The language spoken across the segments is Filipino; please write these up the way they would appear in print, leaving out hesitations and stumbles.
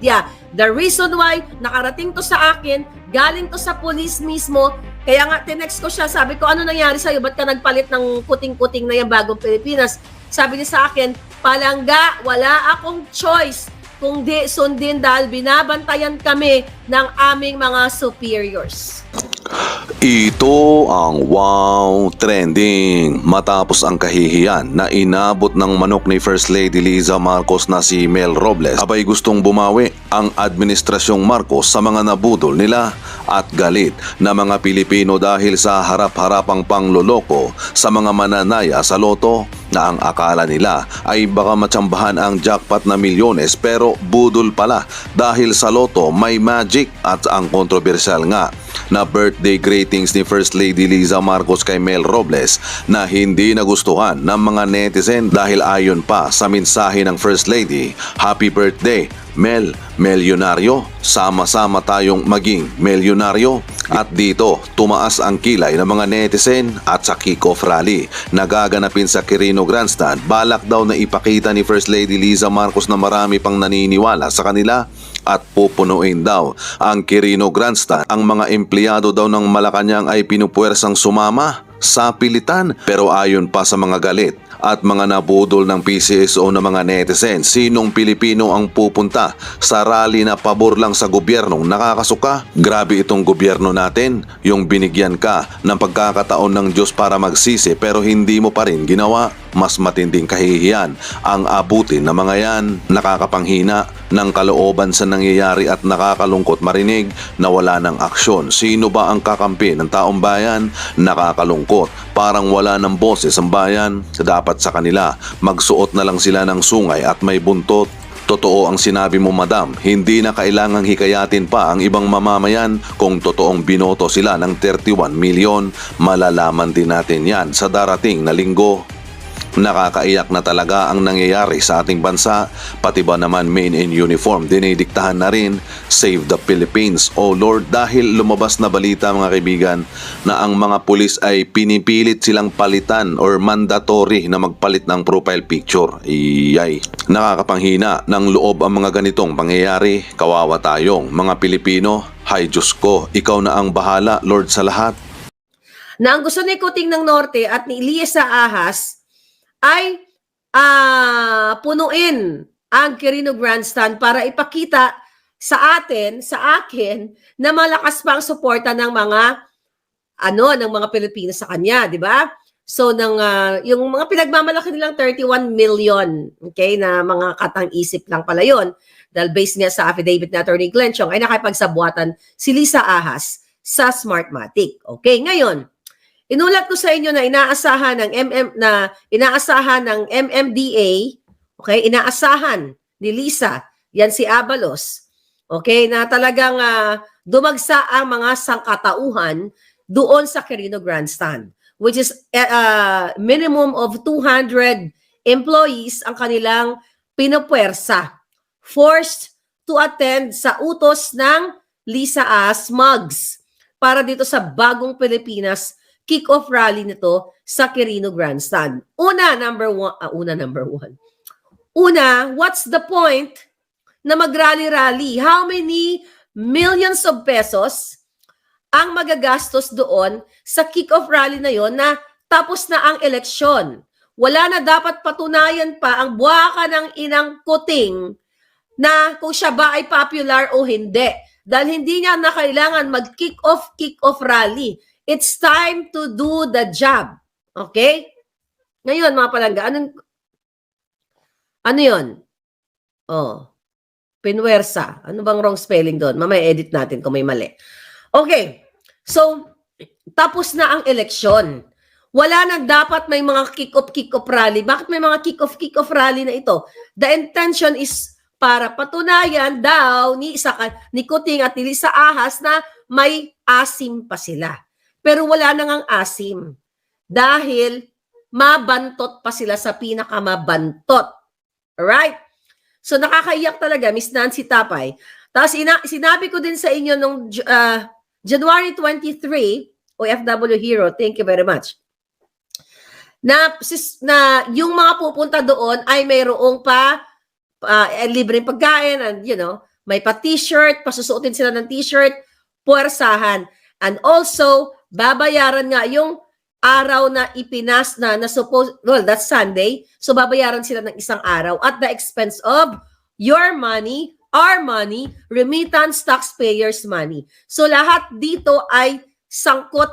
media. The reason why nakarating to sa akin, galing to sa police mismo, kaya nga tinext ko siya, sabi ko, ano nangyari sa'yo? Ba't ka nagpalit ng kuting-kuting na yung bagong Pilipinas? Sabi niya sa akin, palangga, wala akong choice kung di sundin dahil binabantayan kami ng aming mga superiors. Ito ang wow trending matapos ang kahihiyan na inabot ng manok ni First Lady Liza Marcos na si Mel Robles. Abay gustong bumawi ang administrasyong Marcos sa mga nabudol nila at galit na mga Pilipino dahil sa harap-harapang pangloloko sa mga mananaya sa loto na ang akala nila ay baka matsambahan ang jackpot na milyones pero budol pala dahil sa loto may magic at ang kontrobersyal nga na birthday greetings ni First Lady Liza Marcos kay Mel Robles na hindi nagustuhan ng mga netizen dahil ayon pa sa mensahe ng First Lady, Happy birthday Mel, milyonaryo, sama-sama tayong maging milyonaryo. At dito, tumaas ang kilay ng mga netizen at sa kick-off rally na gaganapin sa Quirino Grandstand. Balak daw na ipakita ni First Lady Liza Marcos na marami pang naniniwala sa kanila at pupunuin daw ang Quirino Grandstand. Ang mga empleyado daw ng Malacanang ay pinupuwersang sumama sa pilitan pero ayon pa sa mga galit at mga nabudol ng PCSO na mga netizen, sinong Pilipino ang pupunta sa rally na pabor lang sa gobyernong nakakasuka? Grabe itong gobyerno natin, yung binigyan ka ng pagkakataon ng Diyos para magsisi pero hindi mo pa rin ginawa. Mas matinding kahihiyan ang abutin ng mga yan. Nakakapanghina ng kalooban sa nangyayari at nakakalungkot marinig na wala ng aksyon. Sino ba ang kakampi ng taong bayan? Nakakalungkot. Parang wala ng boses ang bayan. Dapat sa kanila magsuot na lang sila ng sungay at may buntot. Totoo ang sinabi mo, madam, hindi na kailangang hikayatin pa ang ibang mamamayan kung totoong binoto sila ng 31 milyon. Malalaman din natin yan sa darating na linggo. Nakakaiyak na talaga ang nangyayari sa ating bansa, pati ba naman men in uniform dinidiktahan na rin, Save the Philippines, oh Lord, dahil lumabas na balita mga kaibigan na ang mga pulis ay pinipilit silang palitan or mandatory na magpalit ng profile picture. Iyay, nakakapanghina ng loob ang mga ganitong pangyayari. Kawawa tayong mga Pilipino. Hay Diyos ko, ikaw na ang bahala, Lord, sa lahat. Na ang gusto ni Kuting ng Norte at ni Eliesa Ahas ay punuin ang Quirino Grandstand para ipakita sa akin, na malakas pa ang suporta ng mga Pilipino sa kanya, di ba? So yung mga pinagmamalaki nilang 31 million, okay, na mga katang-isip lang pala yon. Dahil based nga sa affidavit ni Attorney Glenn Chong ay nakipagsabuatan si Liza Ahas sa Smartmatic. Okay, ngayon, inulat ko sa inyo na inaasahan ng MMDA, okay, inaasahan ni Liza, yan si Abalos, okay, na talagang dumagsa ang mga sangkatauhan doon sa Quirino Grandstand, which is minimum of 200 employees ang kanilang pinupwersa, forced to attend sa utos ng Liza Ahas Mugs para dito sa bagong Pilipinas kick-off rally nito sa Quirino Grandstand. Number one. What's the point na mag-rally-rally? How many millions of pesos ang magagastos doon sa kick-off rally na yon na tapos na ang eleksyon? Wala na dapat patunayan pa ang buwaka ng inang Kuting na kung siya ba ay popular o hindi. Dahil hindi niya na kailangan mag-kick-off rally. It's time to do the job. Okay? Ngayon, mga palangga, ano yun? Oh, pinwersa. Ano bang wrong spelling doon? Mamaya edit natin kung may mali. Okay. So, tapos na ang eleksyon. Wala na dapat may mga kick-off rally. Bakit may mga kick-off rally na ito? The intention is para patunayan daw ni Kuting at ni Liza Ahas na may asim pa sila. Pero wala na ngang asim dahil mabantot pa sila sa pinakamabantot. Alright? So nakakaiyak talaga, Miss Nancy Tapay. Tapos sinabi ko din sa inyo nung January 23, OFW Hero, thank you very much, na yung mga pupunta doon ay mayroong pa libreng pagkain and may pa-t-shirt, pasusuotin sila ng t-shirt, puwersahan. And also, babayaran nga yung araw na ipinas na suppose, well, that's Sunday. So, babayaran sila ng isang araw at the expense of your money, our money, remittance, taxpayers' money. So, lahat dito ay sangkot,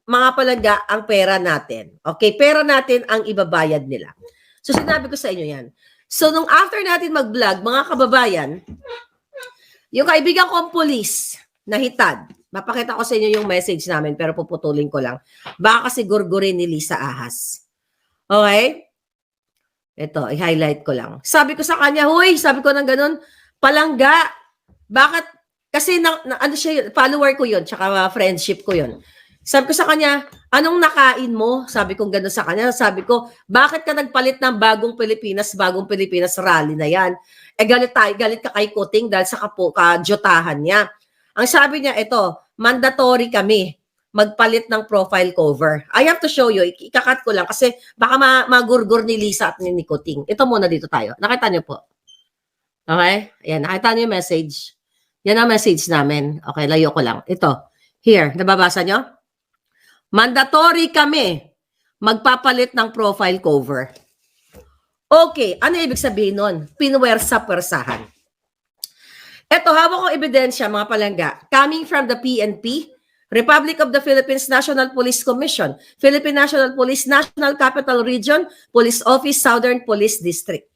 mga palangga, ang pera natin. Okay? Pera natin ang ibabayad nila. So, sinabi ko sa inyo yan. So, nung after natin mag-vlog, mga kababayan, yung kaibigan kong pulis, nahitad. Mapakita ko sa inyo yung message namin, pero puputulin ko lang. Baka kasi gurgurin ni Lisa Ahas. Okay? Ito, i-highlight ko lang. Sabi ko sa kanya, huy, sabi ko ng ganun, palangga. Bakit? Kasi ano siya, follower ko yun, tsaka friendship ko yun. Sabi ko sa kanya, anong nakain mo? Sabi ko gano'n sa kanya. Sabi ko, bakit ka nagpalit ng bagong Pilipinas rally na yan? Galit ka kay Kuting dahil sa kajotahan niya. Ang sabi niya, ito, mandatory kami magpalit ng profile cover. I have to show you, ikakat ko lang kasi baka magurgur ni Lisa at ni Kuting. Ito muna dito tayo. Nakita niyo po. Okay? Ayan, nakita niyo yung message. Yan ang message namin. Okay, layo ko lang. Ito, here, nababasa niyo? Mandatory kami magpapalit ng profile cover. Okay, ano ibig sabihin nun? Pinwersa-pwersahan. Ito, hawak kong ebidensya, mga palangga, coming from the PNP, Republic of the Philippines National Police Commission, Philippine National Police, National Capital Region, Police Office, Southern Police District.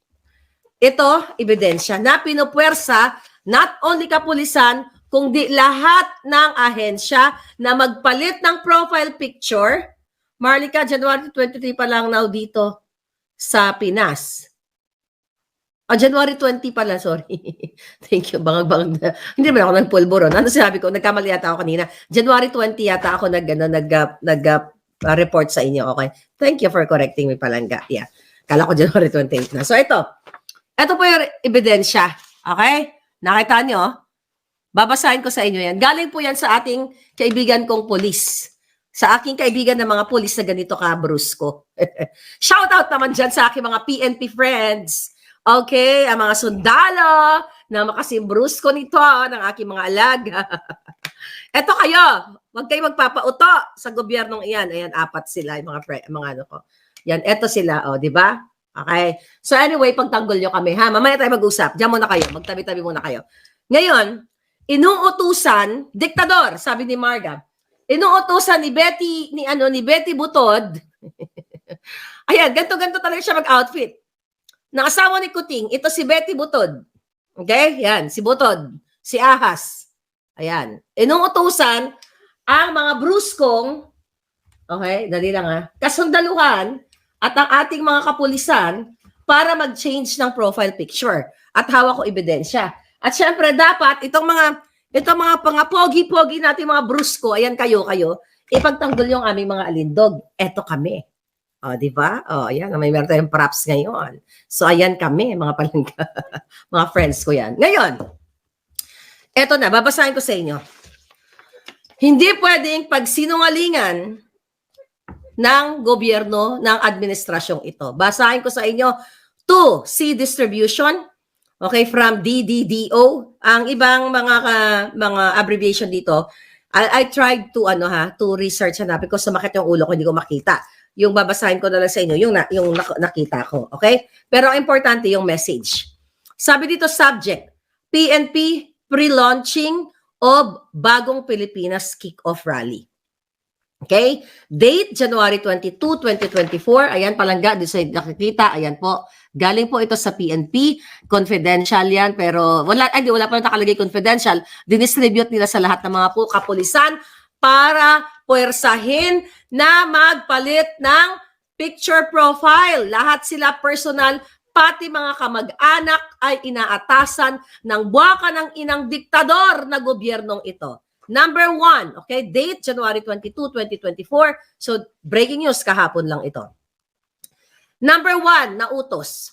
Ito, ebidensya na pinupwersa not only kapulisan, kundi lahat ng ahensya na magpalit ng profile picture. Marlica, January 23 pa lang now dito sa Pinas. January 20 pala, sorry. Thank you. Bangag. Hindi naman ako nagpulburon. Ano sinabi ko? Nagkamali yata ako kanina. January 20 yata ako nag-report sa inyo. Okay? Thank you for correcting me, palangga. Yeah. Kala ko January 28 na. So, ito. Ito po yung ebidensya. Okay? Nakita nyo? Babasahin ko sa inyo yan. Galing po yan sa ating kaibigan kong polis. Sa aking kaibigan ng mga polis na ganito ka-brusko. Shout out naman dyan sa aking mga PNP friends. Okay, ang mga sundalo na makasimbrusko nito ng aking mga alaga. Eto kayo, huwag kayo magpapauto sa gobyernong iyan. Ayan, 4 sila, yung mga ano ko. Yan, eto sila, di ba? Okay. So anyway, pagtanggol nyo kami, ha? Mamaya tayo mag-usap. Diyan muna kayo, magtabi-tabi muna kayo. Ngayon, inuutusan, diktador, sabi ni Marga, inuutusan ni Betty Butod. Ayan, ganto-ganto talaga siya mag-outfit. Nakasawa ni Kuting, ito si Betty Butod. Okay? Yan, si Butod. Si Ahas. Ayan. Inuutusan ang mga bruskong, okay, dali lang ha, kasundaluhan at ang ating mga kapulisan para mag-change ng profile picture. At hawak ko ebidensya. At syempre, dapat itong mga pogi-pogi natin, mga brusko, ayan kayo, ipagtanggol yung aming mga alindog. Eto kami. Di ba? Ayan, meron tayong props ngayon. So, ayan kami, mga palangga. Mga friends ko yan. Ngayon, eto na, babasahin ko sa inyo. Hindi pwedeng pagsinungalingan ng gobyerno, ng administrasyong ito. Basahin ko sa inyo, 2C distribution, okay, from DDDO. Ang ibang mga abbreviation dito, I tried to research because sumakit yung ulo ko, hindi ko makita. Yung babasahin ko na lang sa inyo, yung nakita ko. Okay? Pero ang importante yung message. Sabi dito, subject, PNP pre-launching of Bagong Pilipinas Kick-Off Rally. Okay? Date, January 22, 2024. Ayan, palangga, dito sa nakikita. Ayan po. Galing po ito sa PNP. Confidential yan, pero wala pa nakalagay confidential. Dinistribute nila sa lahat ng mga kapulisan para puwersahin na magpalit ng picture profile. Lahat sila personal, pati mga kamag-anak ay inaatasan ng buwaka ng inang diktador na gobyernong ito. Number 1, okay, date January 22, 2024. So, breaking news kahapon lang ito. Number 1 na utos.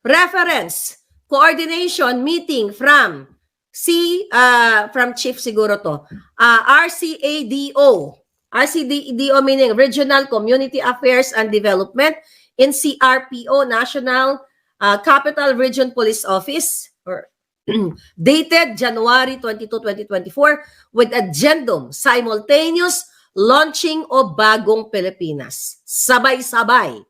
Reference, coordination meeting from Chief siguro to. RCADO. RCADO meaning Regional Community Affairs and Development in CRPO, National Capital Region Police Office, or dated January 22, 2024 with addendum simultaneous launching o Bagong Pilipinas. Sabay-sabay.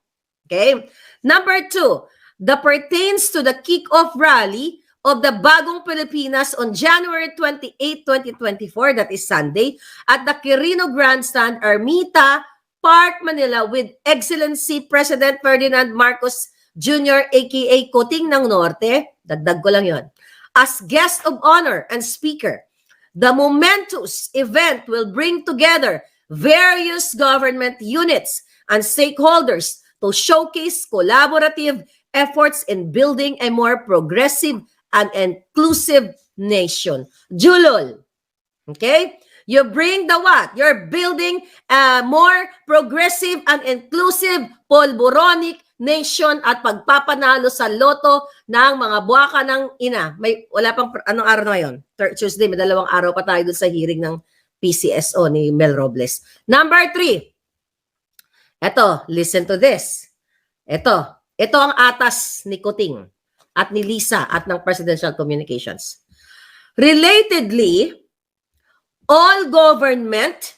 Okay? Number 2, the pertains to the kick-off rally of the Bagong Pilipinas on January 28, 2024, that is Sunday, at the Quirino Grandstand, Ermita, Park, Manila, with Excellency President Ferdinand Marcos Jr., aka Kuting ng Norte, dagdag ko lang yon, as guest of honor and speaker. The momentous event will bring together various government units and stakeholders to showcase collaborative efforts in building a more progressive and inclusive nation. Julol. Okay? You bring the what? You're building a more progressive and inclusive polboronic nation at pagpapanalo sa loto ng mga buwaka ng ina. Wala pang, anong araw na ngayon? Tuesday, may 2 araw pa tayo dun sa hearing ng PCSO ni Mel Robles. Number 3. Eto, listen to this. Ito ang atas ni Kuting at ni Lisa at ng Presidential Communications. Relatedly, all government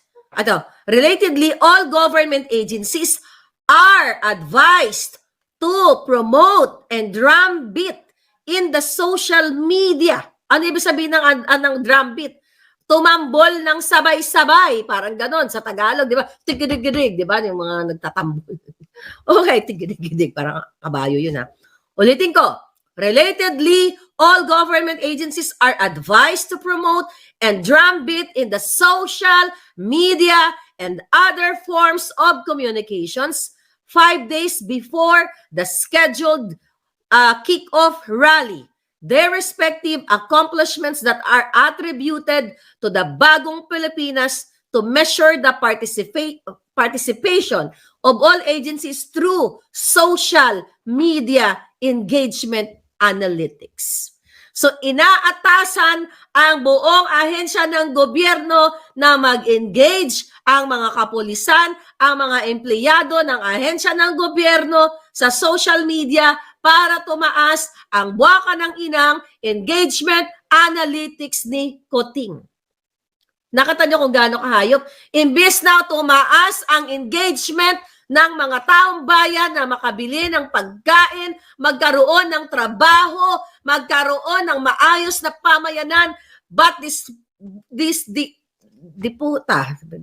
agencies are advised to promote and drumbeat in the social media. Ano ibig sabihin ng drumbeat? Tumambol ng sabay-sabay, parang ganon sa Tagalog, di ba? Tigidig-gidig, di ba? Yung mga nagtatambol. Okay, tigidig-gidig, parang kabayo yun ha. Ulitin ko, relatedly, all government agencies are advised to promote and drumbeat in the social media and other forms of communications 5 days before the scheduled kick-off rally. Their respective accomplishments that are attributed to the Bagong Pilipinas to measure the participation of all agencies through social media engagement analytics. So inaatasan ang buong ahensya ng gobyerno na mag-engage ang mga kapulisan, ang mga empleyado ng ahensya ng gobyerno sa social media para tumaas ang buwaka ng inang engagement analytics ni Kuting. Nakita nyo kung gaano kahayop? Imbis na tumaas ang engagement ng mga taong bayan na makabili ng pagkain, magkaroon ng trabaho, magkaroon ng maayos na pamayanan, but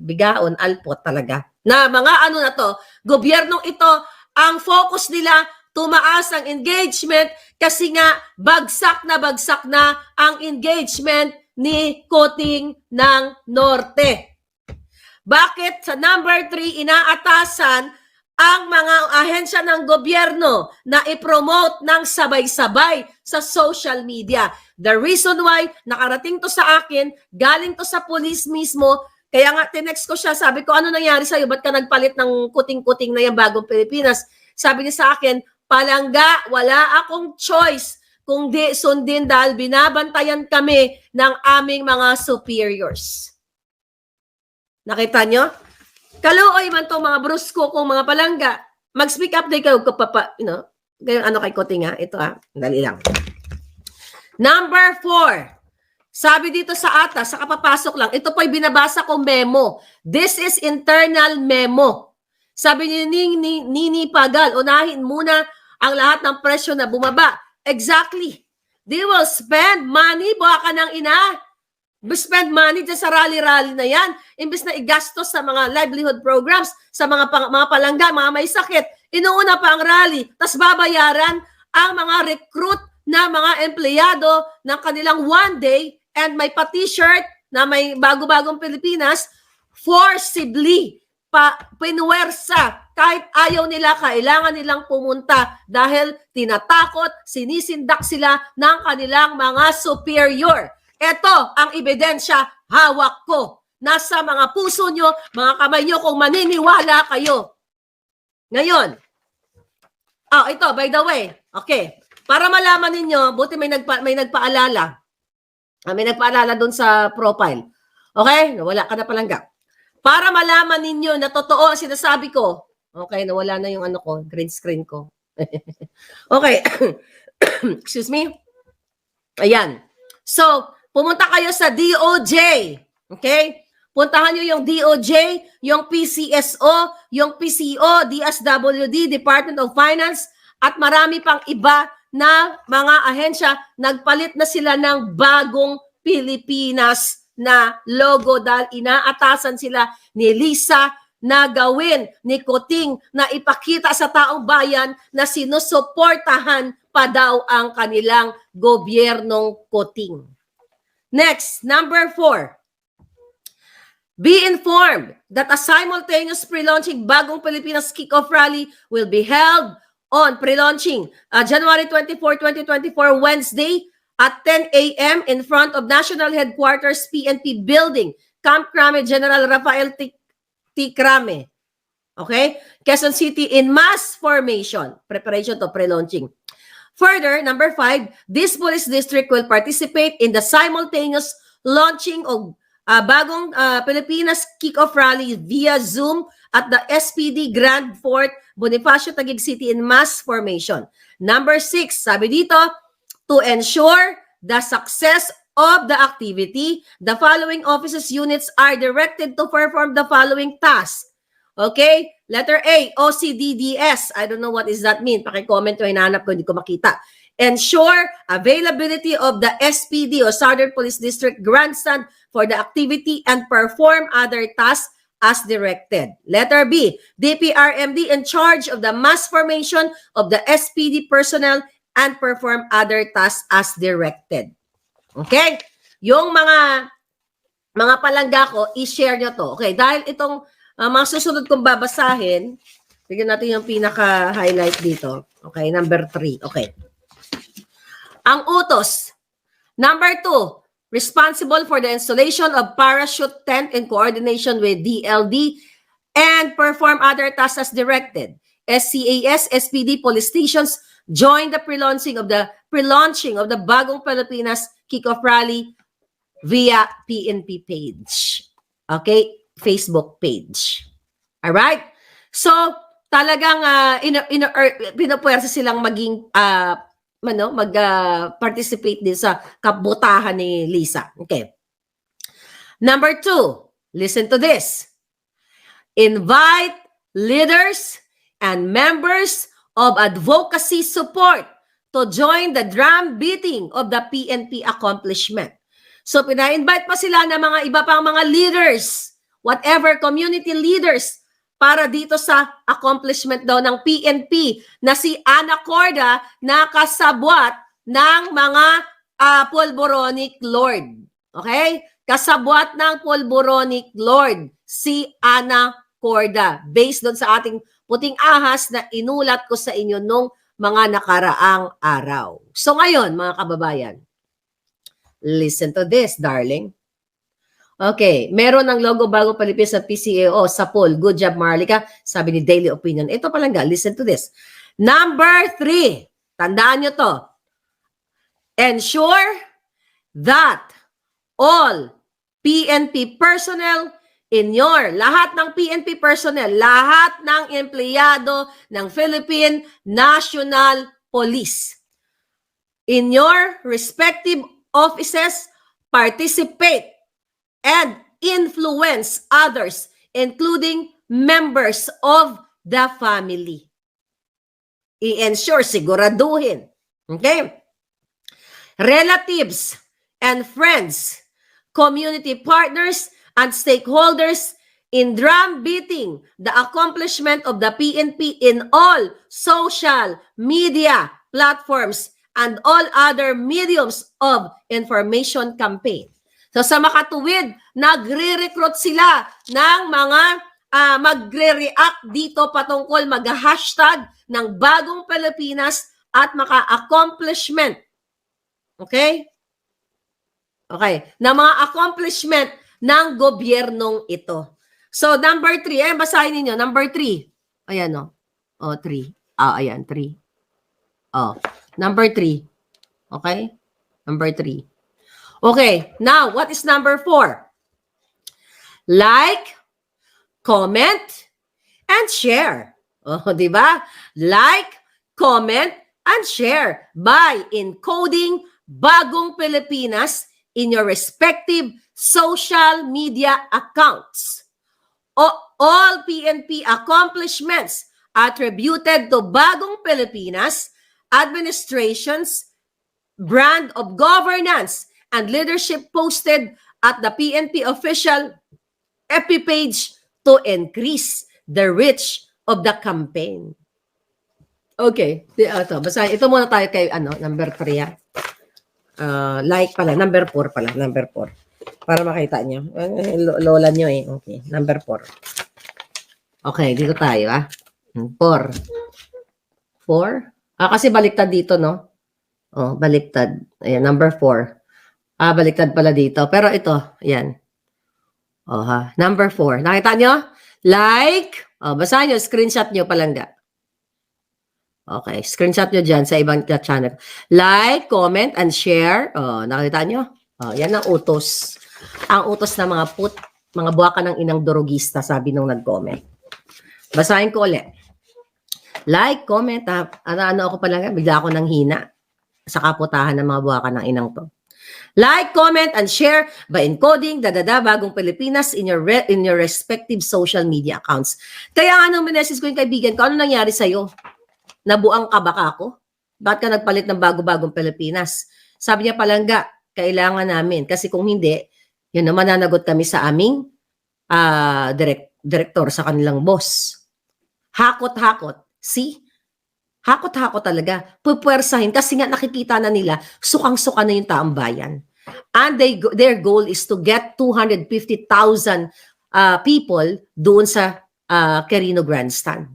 bigaon, alpot talaga, na mga ano na to, gobyernong ito, ang focus nila, tumaas ang engagement kasi nga bagsak na ang engagement ni Kuting ng Norte. Bakit sa number 3 inaatasan ang mga ahensya ng gobyerno na i-promote ng sabay-sabay sa social media? The reason why nakarating to sa akin, galing to sa police mismo, kaya nga tinext ko siya, sabi ko, ano nangyari sa'yo? Ba't ka nagpalit ng Kuting-Kuting na yung Bagong Pilipinas? Sabi niya sa akin, palangga, wala akong choice kung di sundin dahil binabantayan kami ng aming mga superiors. Nakita nyo? Kaluoy man itong mga brusko kong mga palangga. Mag-speak up din kayo ano kay Kuting ha. Ito ha, dali lang. Number 4. Sabi dito sa atas, sa kapapasok lang, ito po'y binabasa kong memo. This is internal memo. Sabi ni Nini Pagal, unahin muna ang lahat ng presyo na bumaba. Exactly. They will spend money, buha ka ng ina. Spend money dyan sa rally-rally na yan. Imbis na igastos sa mga livelihood programs, sa mga palangga, mga may sakit. Inuuna pa ang rally. Tas babayaran ang mga recruit na mga empleyado ng kanilang one day and may pa-t-shirt na may bago-bagong Pilipinas, forcibly pinuwersa. Kahit ayaw nila, kailangan nilang pumunta dahil tinatakot, sinisindak sila ng kanilang mga superior. Ito ang ebidensya, hawak ko. Nasa mga puso nyo, mga kamay nyo kung maniniwala kayo. Ngayon, ito, by the way, okay, para malaman ninyo, buti may nagpaalala. May nagpaalala doon sa profile. Okay? Nawala ka na palangga. Para malaman ninyo na totoo ang sinasabi ko. Okay, nawala na yung green screen ko. Okay. Excuse me. Ayan. So, pumunta kayo sa DOJ. Okay? Puntahan nyo yung DOJ, yung PCSO, yung PCO, DSWD, Department of Finance, at marami pang iba na mga ahensya. Nagpalit na sila ng bagong Pilipinas na logo dahil inaatasan sila ni Lisa na gawin ni Kuting na ipakita sa taong bayan na sinusuportahan pa daw ang kanilang gobyernong Kuting. Next, number 4. Be informed that a simultaneous pre-launching Bagong Pilipinas Kickoff Rally will be held on pre-launching January 24, 2024, Wednesday at 10 a.m. in front of National Headquarters PNP Building, Camp Crame, General Rafael T. Crame. Okay? Quezon City in mass formation. Preparation to pre-launching. Further, number 5, this police district will participate in the simultaneous launching of Bagong Pilipinas Kickoff Rally via Zoom at the SPD Grand Fort, Bonifacio, Taguig City in mass formation. Number 6, sabi dito, to ensure the success of the activity, the following offices units are directed to perform the following tasks. Okay? Letter A, OCDDS. I don't know what does that mean. Paki-comment ko, hinahanap ko, hindi ko makita. Ensure availability of the SPD o Southern Police District grandstand for the activity and perform other tasks as directed. Letter B, DPRMD in charge of the mass formation of the SPD personnel and perform other tasks as directed. Okay? Yung mga palangga ko, i-share nyo to. Okay, dahil itong mga susunod kong babasahin, bigyan natin yung pinaka-highlight dito. Okay, number 3. Okay. Ang utos. Number 2, responsible for the installation of parachute tent in coordination with DLD and perform other tasks as directed. SCAS, SPD, police stations join the pre-launching of the Bagong Pilipinas Kickoff Rally via PNP page. Okay? Facebook page. Alright? So, talagang pinapwersa silang maging mag-participate din sa kabutahan ni Lisa. Okay. Number 2, listen to this. Invite leaders and members of advocacy support to join the drum beating of the PNP accomplishment. So, pina-invite pa sila ng mga iba pang mga leaders, whatever community leaders, para dito sa accomplishment daw ng PNP na si Ana Corda na kasabwat ng mga Pulboronic Lord. Okay? Kasabwat ng Pulboronic Lord, si Ana Corda. Based doon sa ating puting ahas na inulat ko sa inyo nung mga nakaraang araw. So ngayon, mga kababayan, listen to this, darling. Okay, meron ng logo Bagong Pilipinas sa PCAO sa poll. Good job, Marlica. Sabi ni Daily Opinion. Ito palangga, listen to this. Number 3, tandaan nyo to. Ensure that all PNP personnel lahat ng PNP personnel, lahat ng empleyado ng Philippine National Police, in your respective offices, participate and influence others, including members of the family. I-ensure, siguraduhin. Okay? Relatives and friends, community partners, and stakeholders in drum beating the accomplishment of the PNP in all social media platforms and all other mediums of information campaign. So sa makatuwid, nagre-recruit sila ng mga magre-react dito patungkol mag-hashtag ng Bagong Pilipinas at maka-accomplishment. Okay? Okay. Na mga accomplishment ng gobyernong ito. So, number 3. Ayan, basahin ninyo. Number 3. Ayan, o. O, 3. Ayan, 3. O, number 3. Okay? Number 3. Okay. Now, what is number 4? Like, comment, and share. O, di ba? Like, comment, and share by encoding Bagong Pilipinas in your respective social media accounts. All PNP accomplishments attributed to Bagong Pilipinas administration's brand of governance and leadership posted at the PNP official FB page to increase the reach of the campaign. Okay, basahin. Ito muna tayo kay number 3. Like pala, number 4 pala, number 4. Para makita nyo. Lola nyo eh. Okay, number 4. Okay, dito tayo 4. 4? Kasi baliktad dito, no? Oh, baliktad. Ayan, number 4. Baliktad pala dito. Pero ito, ayan. Number 4. Nakita nyo? Like. Basahin nyo, screenshot nyo palangga. Okay, screenshot nyo dyan sa ibang channel. Like, comment, and share. Nakita nyo? Yan ang utos. Ang utos ng mga buwaka ng inang dorogista, sabi nung nag-comment. Basahin ko ulit. Like, comment, ano ako pala, bigla ako nang hina sa kaputahan ng mga buwaka ng inang to. Like, comment, and share by encoding Bagong Pilipinas in your respective social media accounts. Kaya anong message ko yung kaibigan ko, ano nangyari sa'yo? Nabuang ka baka ako? Bakit ka nagpalit ng Bagong Pilipinas? Sabi niya palangga, kailangan namin. Kasi kung hindi, yun naman nanagot kami sa aming director, sa kanilang boss. Hakot-hakot. See? Hakot-hakot talaga. Pupwersahin kasi nga nakikita na nila, sukang-suka na yung taong bayan. And their goal is to get 250,000 people doon sa Quirino Grandstand.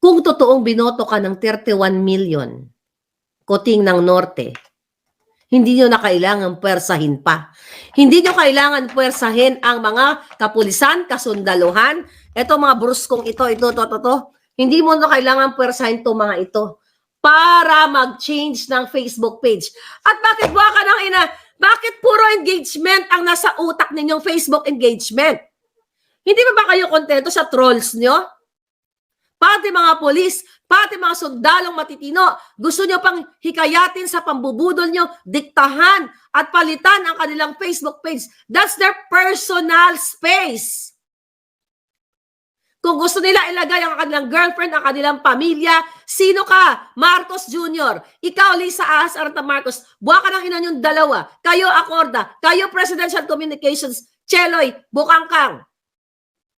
Kung totoong binoto ka ng 31 million, Kuting ng Norte, hindi nyo na kailangan pwersahin pa. Hindi nyo kailangan pwersahin ang mga kapulisan, kasundaluhan, eto mga bruskong ito. Hindi mo na kailangan pwersahin itong mga ito para mag-change ng Facebook page. At bakit buwaka ng ina? Bakit puro engagement ang nasa utak ninyong Facebook engagement? Hindi ba kayo kontento sa trolls nyo? Pati mga polis, pati mga sundalong matitino, gusto nyo pang hikayatin sa pambubudol nyo, diktahan at palitan ang kanilang Facebook page. That's their personal space. Kung gusto nila ilagay ang kanilang girlfriend, ang kanilang pamilya, sino ka? Marcos Jr. Ikaw, Lisa Arta Marcos, buwaka ng ina niyong dalawa. Kayo, Acorda. Kayo, Presidential Communications. Cheloy, Bukangkang.